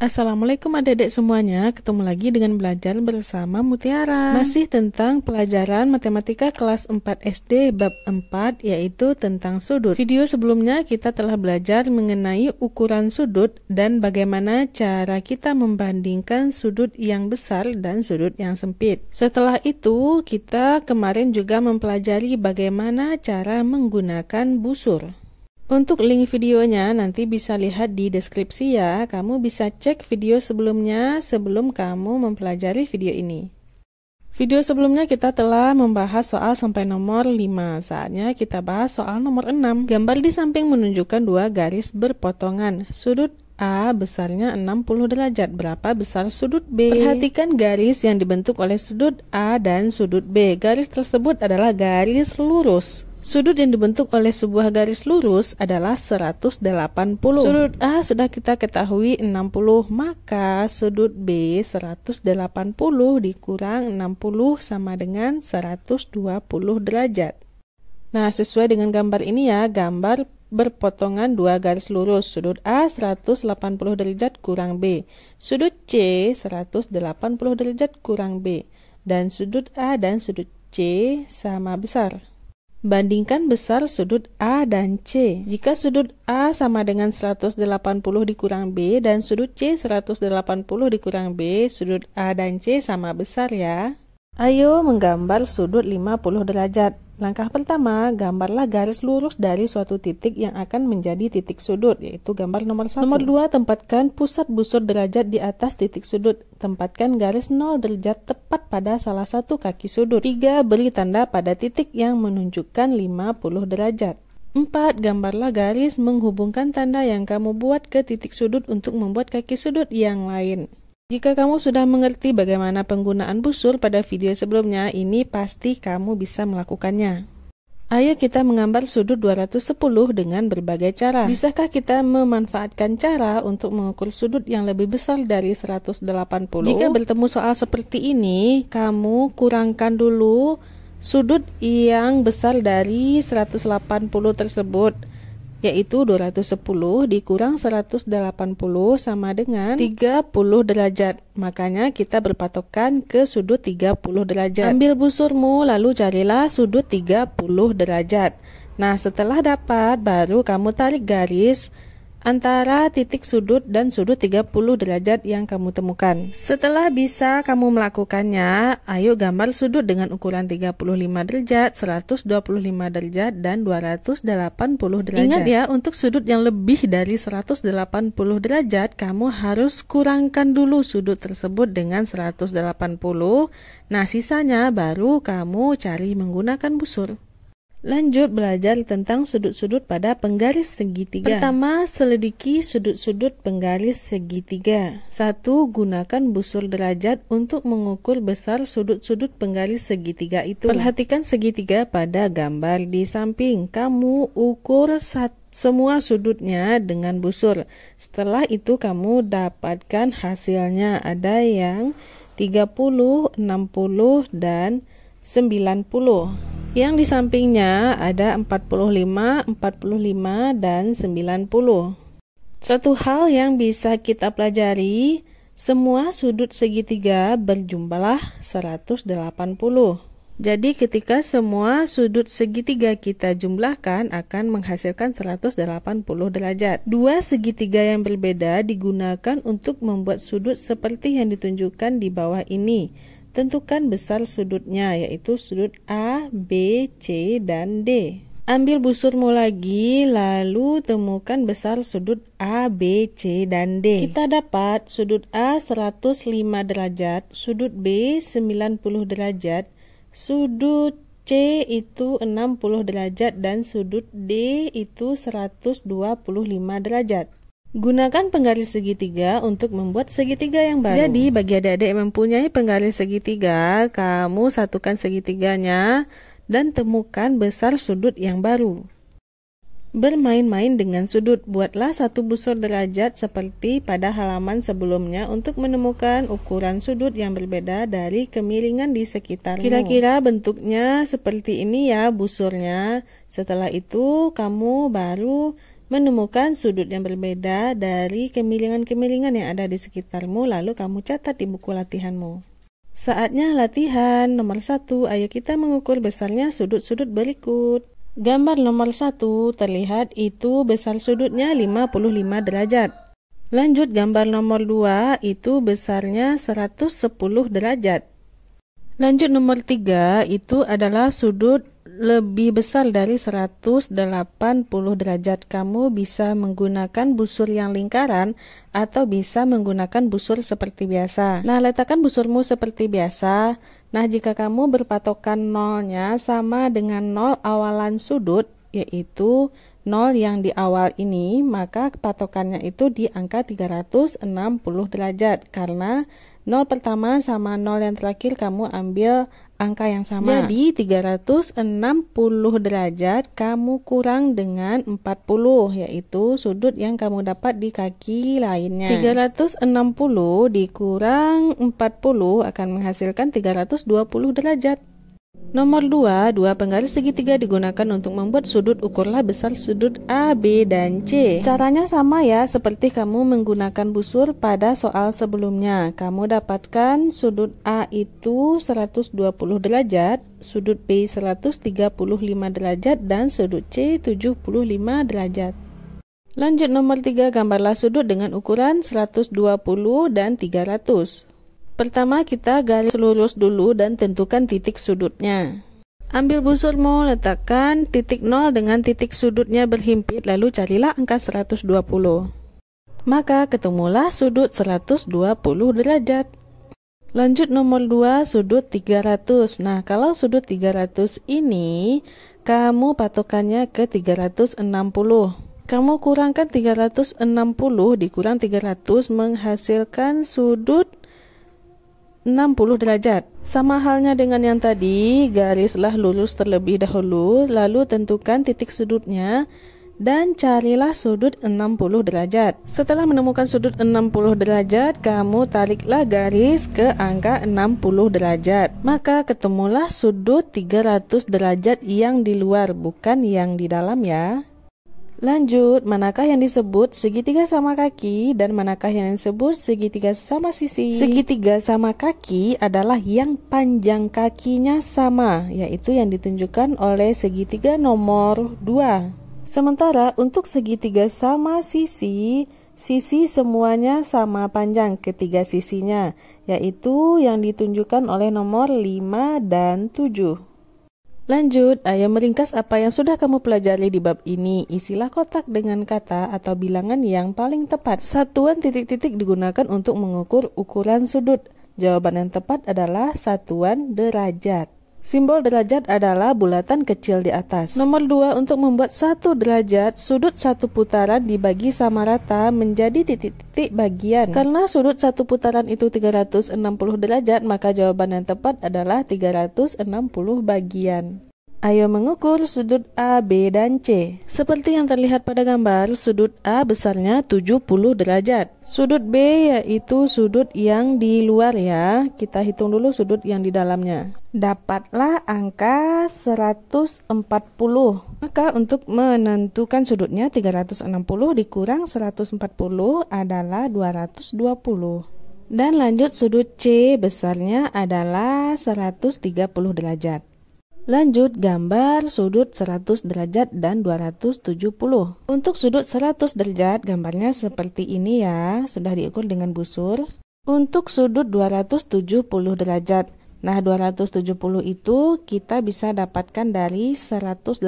Assalamualaikum adik-adik semuanya, ketemu lagi dengan belajar bersama Mutiara. Masih tentang pelajaran matematika kelas 4 SD bab 4, yaitu tentang sudut. Video sebelumnya kita telah belajar mengenai ukuran sudut dan bagaimana cara kita membandingkan sudut yang besar dan sudut yang sempit. Setelah itu kita kemarin juga mempelajari bagaimana cara menggunakan busur. Untuk link videonya nanti bisa lihat di deskripsi ya. Kamu bisa cek video sebelumnya sebelum kamu mempelajari video ini. Video sebelumnya kita telah membahas soal sampai nomor 5. Saatnya kita bahas soal nomor 6. Gambar di samping menunjukkan dua garis berpotongan. Sudut A besarnya 60 derajat. Berapa besar sudut B? Perhatikan garis yang dibentuk oleh sudut A dan sudut B. Garis tersebut adalah garis lurus. Sudut yang dibentuk oleh sebuah garis lurus adalah 180. Sudut A sudah kita ketahui 60, maka sudut B 180 dikurang 60 sama dengan 120 derajat. Nah, sesuai dengan gambar ini ya, gambar berpotongan dua garis lurus. Sudut A 180 derajat kurang B. Sudut C 180 derajat kurang B. Dan sudut A dan sudut C sama besar. Bandingkan besar sudut A dan C. Jika sudut A sama dengan 180 dikurang B dan sudut C 180 dikurang B, sudut A dan C sama besar ya. Ayo menggambar sudut 50 derajat. Langkah pertama, gambarlah garis lurus dari suatu titik yang akan menjadi titik sudut, yaitu gambar nomor 1. Nomor 2, tempatkan pusat busur derajat di atas titik sudut. Tempatkan garis 0 derajat tepat pada salah satu kaki sudut. 3, beri tanda pada titik yang menunjukkan 50 derajat. 4, gambarlah garis menghubungkan tanda yang kamu buat ke titik sudut untuk membuat kaki sudut yang lain. Jika kamu sudah mengerti bagaimana penggunaan busur pada video sebelumnya, ini pasti kamu bisa melakukannya. Ayo kita menggambar sudut 210 dengan berbagai cara. Bisakah kita memanfaatkan cara untuk mengukur sudut yang lebih besar dari 180? Jika bertemu soal seperti ini, kamu kurangkan dulu sudut yang besar dari 180 tersebut, yaitu 210 dikurang 180 sama dengan 30 derajat. Makanya kita berpatokan ke sudut 30 derajat. Ambil busurmu lalu carilah sudut 30 derajat. Nah, setelah dapat baru kamu tarik garis antara titik sudut dan sudut 30 derajat yang kamu temukan. Setelah bisa kamu melakukannya, ayo gambar sudut dengan ukuran 35 derajat, 125 derajat, dan 280 derajat. Ingat ya, untuk sudut yang lebih dari 180 derajat, kamu harus kurangkan dulu sudut tersebut dengan 180. Nah, sisanya baru kamu cari menggunakan busur. Lanjut belajar tentang sudut-sudut pada penggaris segitiga. Pertama, selidiki sudut-sudut penggaris segitiga. 1. Gunakan busur derajat untuk mengukur besar sudut-sudut penggaris segitiga itu. Perhatikan segitiga pada gambar di samping. Kamu ukur semua sudutnya dengan busur. Setelah itu kamu dapatkan hasilnya. Ada yang 30, 60, dan 90. Yang di sampingnya ada 45, 45, dan 90. Satu hal yang bisa kita pelajari, semua sudut segitiga berjumlah 180. Jadi ketika semua sudut segitiga kita jumlahkan akan menghasilkan 180 derajat. Dua segitiga yang berbeda digunakan untuk membuat sudut seperti yang ditunjukkan di bawah ini. Tentukan besar sudutnya, yaitu sudut A, B, C, dan D. Ambil busurmu lagi, lalu temukan besar sudut A, B, C, dan D. Kita dapat sudut A 105 derajat, sudut B 90 derajat, sudut C itu 60 derajat, dan sudut D itu 125 derajat. Gunakan penggaris segitiga untuk membuat segitiga yang baru. Jadi, bagi adik-adik yang mempunyai penggaris segitiga, kamu satukan segitiganya dan temukan besar sudut yang baru. Bermain-main dengan sudut. Buatlah satu busur derajat seperti pada halaman sebelumnya untuk menemukan ukuran sudut yang berbeda dari kemiringan di sekitarmu. Kira-kira bentuknya seperti ini ya busurnya. Setelah itu, kamu baru menemukan sudut yang berbeda dari kemiringan-kemiringan yang ada di sekitarmu, lalu kamu catat di buku latihanmu. Saatnya latihan. Nomor 1, ayo kita mengukur besarnya sudut-sudut berikut. Gambar nomor 1 terlihat itu besar sudutnya 55 derajat. Lanjut gambar nomor 2 itu besarnya 110 derajat. Lanjut nomor 3 itu adalah sudut lebih besar dari 180 derajat. Kamu bisa menggunakan busur yang lingkaran atau bisa menggunakan busur seperti biasa. Nah, letakkan busurmu seperti biasa. Nah, jika kamu berpatokan nolnya sama dengan nol awalan sudut, yaitu 0 yang di awal ini, maka patokannya itu di angka 360 derajat. Karena 0 pertama sama 0 yang terakhir kamu ambil angka yang sama. Jadi 360 derajat kamu kurang dengan 40, yaitu sudut yang kamu dapat di kaki lainnya. 360 dikurang 40 akan menghasilkan 320 derajat. Nomor 2, dua penggaris segitiga digunakan untuk membuat sudut. Ukurlah besar sudut A, B, dan C. Caranya sama ya, seperti kamu menggunakan busur pada soal sebelumnya. Kamu dapatkan sudut A itu 120 derajat, sudut B 135 derajat, dan sudut C 75 derajat. Lanjut nomor 3, gambarlah sudut dengan ukuran 120 dan 300. Pertama kita garis lurus dulu dan tentukan titik sudutnya. Ambil busurmu, letakkan titik 0 dengan titik sudutnya berhimpit, lalu carilah angka 120. Maka ketemulah sudut 120 derajat. Lanjut nomor 2, sudut 300. Nah, kalau sudut 300 ini, kamu patokannya ke 360. Kamu kurangkan 360 dikurang 300 menghasilkan sudut 60 derajat. Sama halnya dengan yang tadi, garislah lurus terlebih dahulu, lalu tentukan titik sudutnya dan carilah sudut 60 derajat. Setelah menemukan sudut 60 derajat, kamu tariklah garis ke angka 60 derajat. Maka ketemulah sudut 300 derajat yang di luar, bukan yang di dalam ya. Lanjut, manakah yang disebut segitiga sama kaki dan manakah yang disebut segitiga sama sisi? Segitiga sama kaki adalah yang panjang kakinya sama, yaitu yang ditunjukkan oleh segitiga nomor 2. Sementara untuk segitiga sama sisi, sisi semuanya sama panjang ketiga sisinya, yaitu yang ditunjukkan oleh nomor 5 dan 7. Lanjut, ayo meringkas apa yang sudah kamu pelajari di bab ini. Isilah kotak dengan kata atau bilangan yang paling tepat. Satuan titik-titik digunakan untuk mengukur ukuran sudut. Jawaban yang tepat adalah satuan derajat. Simbol derajat adalah bulatan kecil di atas. Nomor 2, untuk membuat 1 derajat, sudut satu putaran dibagi sama rata menjadi titik-titik bagian. Karena sudut satu putaran itu 360 derajat, maka jawaban yang tepat adalah 360 bagian. Ayo mengukur sudut A, B, dan C. Seperti yang terlihat pada gambar, sudut A besarnya 70 derajat. Sudut B yaitu sudut yang di luar ya. Kita hitung dulu sudut yang di dalamnya. Dapatlah angka 140. Maka untuk menentukan sudutnya 360 dikurang 140 adalah 220. Dan lanjut sudut C besarnya adalah 130 derajat. Lanjut gambar sudut 100 derajat dan 270. Untuk sudut 100 derajat gambarnya seperti ini ya, sudah diukur dengan busur. Untuk sudut 270 derajat, nah 270 itu kita bisa dapatkan dari 180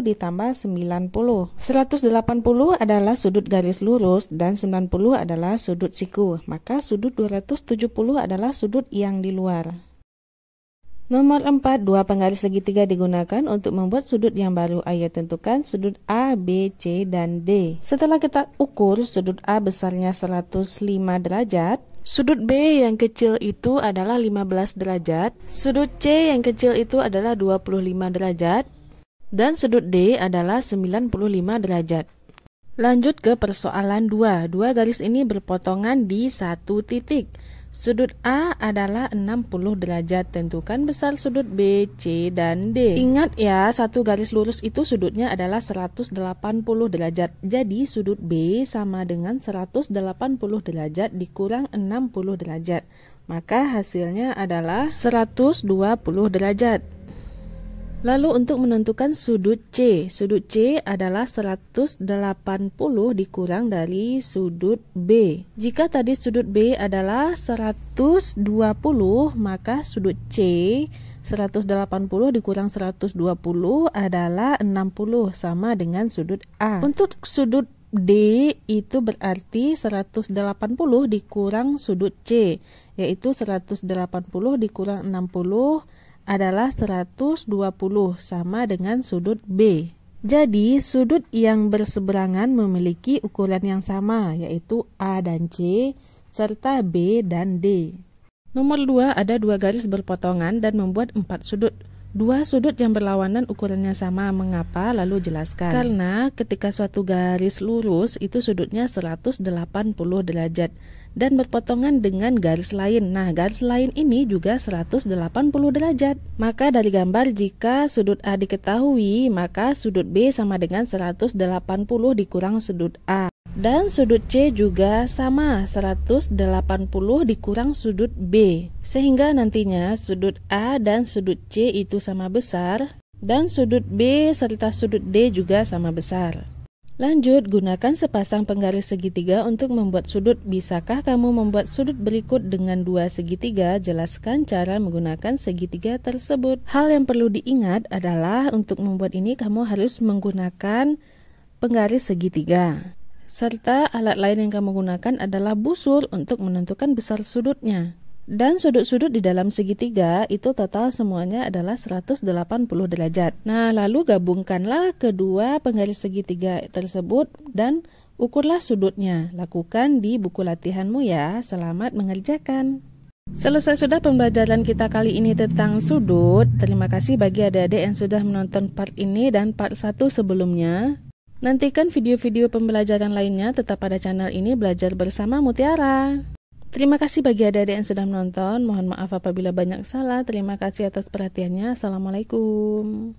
ditambah 90. 180 adalah sudut garis lurus dan 90 adalah sudut siku. Maka sudut 270 adalah sudut yang di luar. Nomor 4, dua penggaris segitiga digunakan untuk membuat sudut yang baru. Ayo tentukan sudut A, B, C, dan D. Setelah kita ukur sudut A besarnya 105 derajat, sudut B yang kecil itu adalah 15 derajat, sudut C yang kecil itu adalah 25 derajat, dan sudut D adalah 95 derajat. Lanjut ke persoalan 2. Dua garis ini berpotongan di satu titik. Sudut A adalah 60 derajat. Tentukan besar sudut B, C, dan D. Ingat ya, satu garis lurus itu sudutnya adalah 180 derajat. Jadi sudut B sama dengan 180 derajat dikurang 60 derajat. Maka hasilnya adalah 120 derajat. Lalu untuk menentukan sudut C adalah 180 dikurang dari sudut B. Jika tadi sudut B adalah 120, maka sudut C 180 dikurang 120 adalah 60, sama dengan sudut A. Untuk sudut D itu berarti 180 dikurang sudut C, yaitu 180 dikurang 60 adalah 120, sama dengan sudut B. Jadi, sudut yang berseberangan memiliki ukuran yang sama, yaitu A dan C, serta B dan D. Nomor 2, ada dua garis berpotongan dan membuat 4 sudut. Dua sudut yang berlawanan ukurannya sama. Mengapa? Lalu jelaskan. Karena ketika suatu garis lurus itu sudutnya 180 derajat dan berpotongan dengan garis lain. Nah, garis lain ini juga 180 derajat. Maka dari gambar, jika sudut A diketahui, maka sudut B sama dengan 180 dikurang sudut A. Dan sudut C juga sama, 180 dikurang sudut B. Sehingga nantinya sudut A dan sudut C itu sama besar, dan sudut B serta sudut D juga sama besar. Lanjut, gunakan sepasang penggaris segitiga untuk membuat sudut. Bisakah kamu membuat sudut berikut dengan dua segitiga? Jelaskan cara menggunakan segitiga tersebut. Hal yang perlu diingat adalah untuk membuat ini kamu harus menggunakan penggaris segitiga. Serta alat lain yang kamu gunakan adalah busur untuk menentukan besar sudutnya. Dan sudut-sudut di dalam segitiga itu total semuanya adalah 180 derajat. Nah, lalu gabungkanlah kedua penggaris segitiga tersebut dan ukurlah sudutnya. Lakukan di buku latihanmu ya. Selamat mengerjakan. Selesai sudah pembelajaran kita kali ini tentang sudut. Terima kasih bagi adik-adik yang sudah menonton part ini dan part 1 sebelumnya. Nantikan video-video pembelajaran lainnya tetap pada channel ini, Belajar Bersama Mutiara. Terima kasih bagi adik-adik yang sudah menonton. Mohon maaf apabila banyak salah. Terima kasih atas perhatiannya. Assalamualaikum.